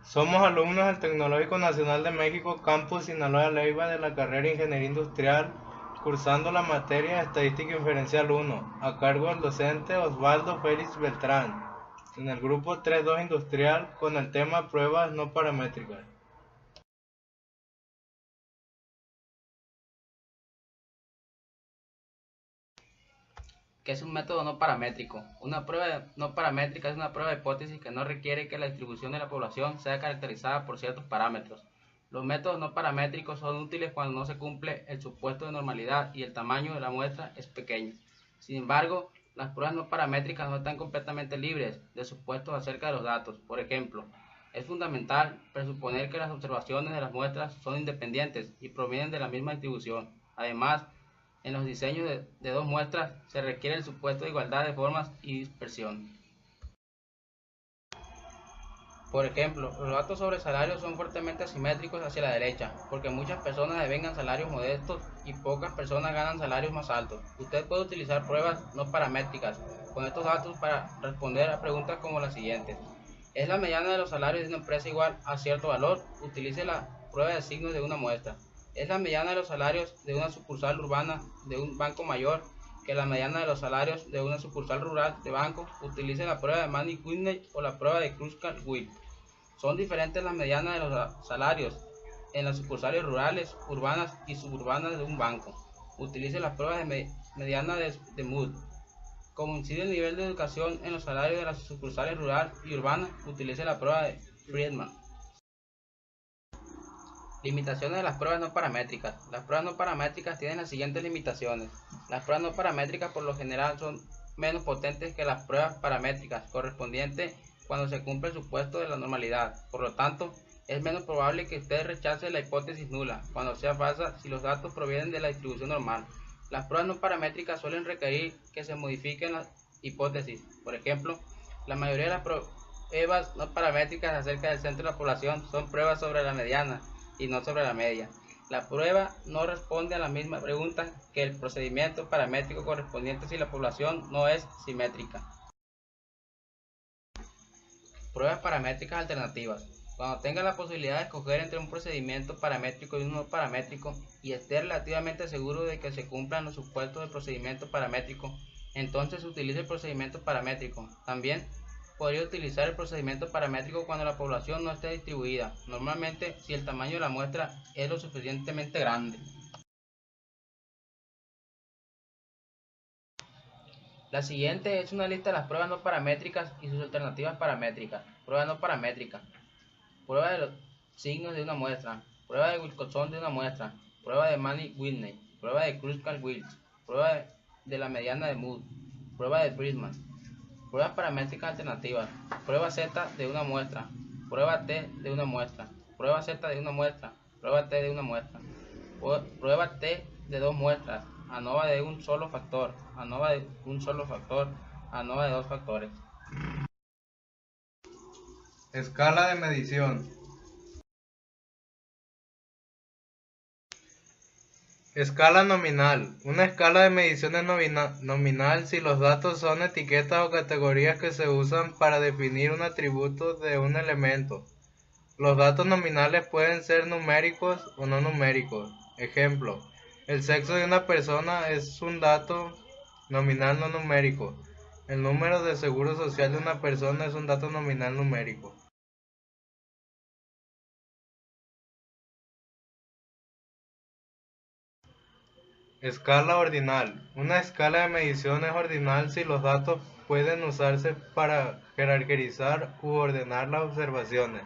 Somos alumnos del Tecnológico Nacional de México, Campus Sinaloa Leiva, de la carrera Ingeniería Industrial, cursando la materia Estadística Inferencial 1, a cargo del docente Osvaldo Félix Beltrán, en el grupo 3.2 Industrial, con el tema Pruebas no paramétricas. ¿Qué es un método no paramétrico? Una prueba no paramétrica es una prueba de hipótesis que no requiere que la distribución de la población sea caracterizada por ciertos parámetros. Los métodos no paramétricos son útiles cuando no se cumple el supuesto de normalidad y el tamaño de la muestra es pequeño. Sin embargo, las pruebas no paramétricas no están completamente libres de supuestos acerca de los datos. Por ejemplo, es fundamental presuponer que las observaciones de las muestras son independientes y provienen de la misma distribución. Además, en los diseños de dos muestras se requiere el supuesto de igualdad de formas y dispersión. Por ejemplo, los datos sobre salarios son fuertemente asimétricos hacia la derecha, porque muchas personas devengan salarios modestos y pocas personas ganan salarios más altos. Usted puede utilizar pruebas no paramétricas con estos datos para responder a preguntas como las siguientes. ¿Es la mediana de los salarios de una empresa igual a cierto valor? Utilice la prueba de signos de una muestra. ¿Es la mediana de los salarios de una sucursal urbana de un banco mayor que la mediana de los salarios de una sucursal rural de banco? Utilice la prueba de Manning-Whitney o la prueba de Kruskal-Wilk. Son diferentes las medianas de los salarios en las sucursales rurales, urbanas y suburbanas de un banco. Utilice las pruebas de mediana de Mood. Como incide el nivel de educación en los salarios de las sucursales rural y urbana, utilice la prueba de Friedman. Limitaciones de las pruebas no paramétricas. Las pruebas no paramétricas tienen las siguientes limitaciones. Las pruebas no paramétricas por lo general son menos potentes que las pruebas paramétricas correspondientes cuando se cumple el supuesto de la normalidad. Por lo tanto, es menos probable que usted rechace la hipótesis nula cuando sea falsa si los datos provienen de la distribución normal. Las pruebas no paramétricas suelen requerir que se modifiquen las hipótesis. Por ejemplo, la mayoría de las pruebas no paramétricas acerca del centro de la población son pruebas sobre la mediana y no sobre la media. La prueba no responde a la misma pregunta que el procedimiento paramétrico correspondiente si la población no es simétrica. Pruebas paramétricas alternativas. Cuando tenga la posibilidad de escoger entre un procedimiento paramétrico y uno no paramétrico y esté relativamente seguro de que se cumplan los supuestos del procedimiento paramétrico, entonces utilice el procedimiento paramétrico. También podría utilizar el procedimiento paramétrico cuando la población no esté distribuida, normalmente si el tamaño de la muestra es lo suficientemente grande. La siguiente es una lista de las pruebas no paramétricas y sus alternativas paramétricas. Prueba no paramétrica. Prueba de los signos de una muestra. Prueba de Wilcoxon de una muestra. Prueba de Manning-Whitney. Prueba de Kruskal-Wilk. Prueba de la mediana de Mood. Prueba de Friedman. Pruebas paramétricas alternativas. Prueba Z de una muestra. Prueba T de una muestra. Prueba Z de una muestra. Prueba T de una muestra. Prueba T de dos muestras. ANOVA de un solo factor. ANOVA de un solo factor. ANOVA de dos factores. Escala de medición. Escala nominal. Una escala de medición es nominal si los datos son etiquetas o categorías que se usan para definir un atributo de un elemento. Los datos nominales pueden ser numéricos o no numéricos. Ejemplo, el sexo de una persona es un dato nominal no numérico. El número de seguro social de una persona es un dato nominal numérico. Escala ordinal. Una escala de medición es ordinal si los datos pueden usarse para jerarquizar u ordenar las observaciones.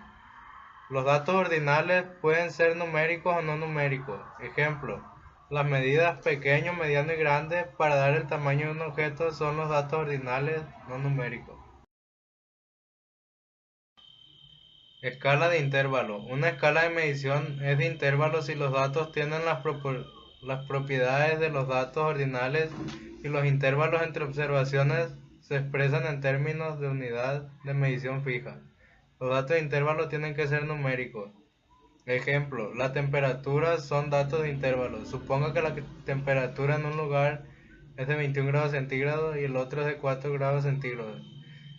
Los datos ordinales pueden ser numéricos o no numéricos. Ejemplo, las medidas pequeño, mediano y grande para dar el tamaño de un objeto son los datos ordinales no numéricos. Escala de intervalo. Una escala de medición es de intervalo si los datos tienen las propiedades de los datos ordinales y los intervalos entre observaciones se expresan en términos de unidad de medición fija. Los datos de intervalo tienen que ser numéricos. Ejemplo, la temperatura son datos de intervalo. Suponga que la temperatura en un lugar es de 21 grados centígrados y el otro es de 4 grados centígrados.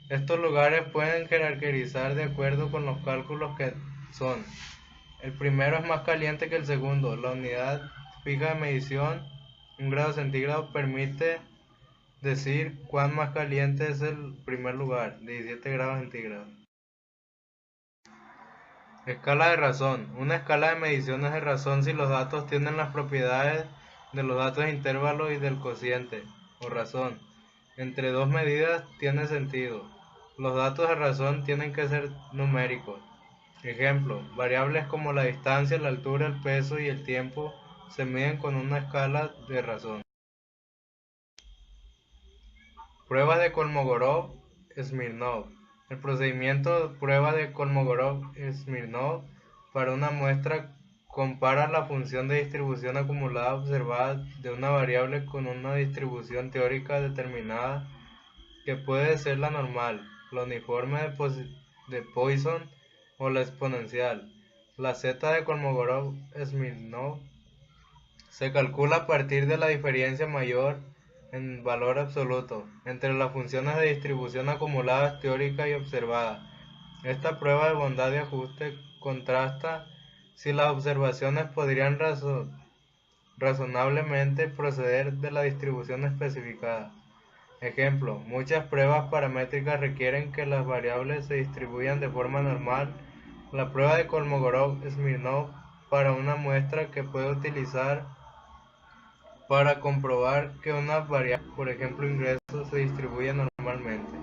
Estos lugares pueden jerarquizar de acuerdo con los cálculos que son. El primero es más caliente que el segundo. La unidad fija de medición, 1 °C, permite decir cuán más caliente es el primer lugar, 17 °C. Escala de razón. Una escala de mediciones de razón si los datos tienen las propiedades de los datos de intervalo y del cociente, o razón, entre dos medidas tiene sentido. Los datos de razón tienen que ser numéricos. Ejemplo, variables como la distancia, la altura, el peso y el tiempo se miden con una escala de razón. Pruebas de Kolmogorov-Smirnov. El procedimiento de prueba de Kolmogorov-Smirnov para una muestra compara la función de distribución acumulada observada de una variable con una distribución teórica determinada que puede ser la normal, la uniforme de Poisson o la exponencial. La z de Kolmogorov-Smirnov se calcula a partir de la diferencia mayor en valor absoluto entre las funciones de distribución acumuladas teórica y observada. Esta prueba de bondad de ajuste contrasta si las observaciones podrían razonablemente proceder de la distribución especificada. Ejemplo, muchas pruebas paramétricas requieren que las variables se distribuyan de forma normal. La prueba de Kolmogorov-Smirnov para una muestra que puede utilizar para comprobar que una variable, por ejemplo ingresos, se distribuye normalmente.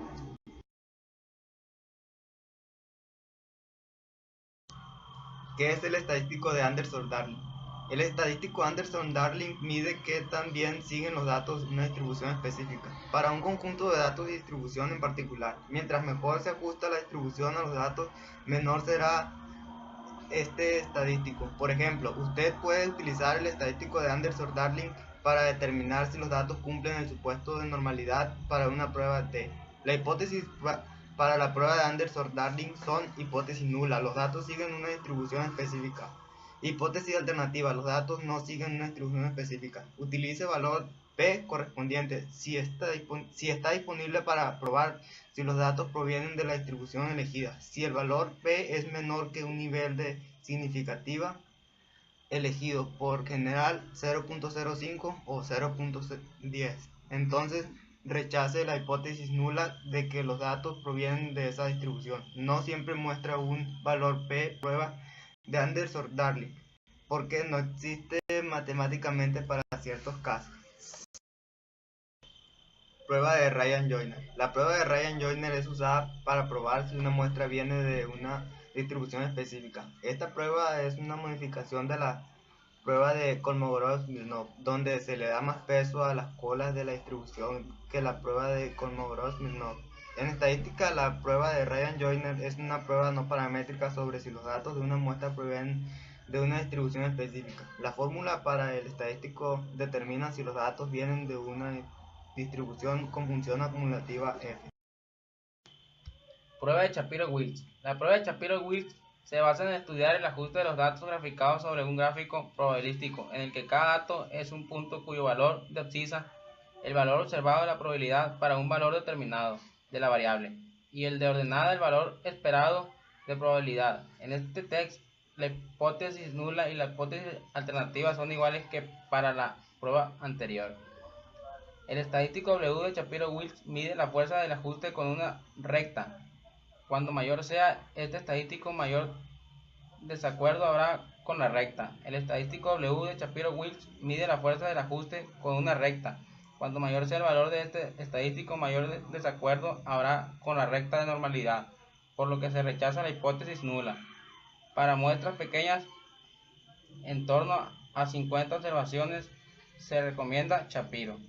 ¿Qué es el estadístico de Anderson-Darling? El estadístico Anderson-Darling mide que también siguen los datos una distribución específica, para un conjunto de datos y distribución en particular. Mientras mejor se ajusta la distribución a los datos, menor será este estadístico. Por ejemplo, usted puede utilizar el estadístico de Anderson-Darling para determinar si los datos cumplen el supuesto de normalidad para una prueba T. La hipótesis para la prueba de Anderson-Darling son hipótesis nula, los datos siguen una distribución específica. Hipótesis alternativa, los datos no siguen una distribución específica. Utilice valor P correspondiente si está disponible para probar si los datos provienen de la distribución elegida. Si el valor P es menor que un nivel de significativa elegido, por general 0.05 o 0.10, entonces rechace la hipótesis nula de que los datos provienen de esa distribución. No siempre muestra un valor P prueba de Anderson-Darling, porque no existe matemáticamente para ciertos casos. Prueba de Ryan-Joyner. La prueba de Ryan-Joyner es usada para probar si una muestra viene de una distribución específica. Esta prueba es una modificación de la prueba de Kolmogorov-Smirnov, donde se le da más peso a las colas de la distribución que la prueba de Kolmogorov-Smirnov. En estadística, la prueba de Ryan-Joyner es una prueba no paramétrica sobre si los datos de una muestra provienen de una distribución específica. La fórmula para el estadístico determina si los datos vienen de una distribución con función acumulativa f. Prueba de Shapiro-Wilks. La prueba de Shapiro-Wilks se basa en estudiar el ajuste de los datos graficados sobre un gráfico probabilístico, en el que cada dato es un punto cuyo valor abscisa el valor observado de la probabilidad para un valor determinado de la variable, y el de ordenada el valor esperado de probabilidad. En este texto, la hipótesis nula y la hipótesis alternativa son iguales que para la prueba anterior. El estadístico W de Shapiro-Wilks mide la fuerza del ajuste con una recta. Cuando mayor sea este estadístico, mayor desacuerdo habrá con la recta. El estadístico W de Shapiro-Wilks mide la fuerza del ajuste con una recta. Cuando mayor sea el valor de este estadístico, mayor desacuerdo habrá con la recta de normalidad, por lo que se rechaza la hipótesis nula. Para muestras pequeñas, en torno a 50 observaciones, se recomienda Shapiro.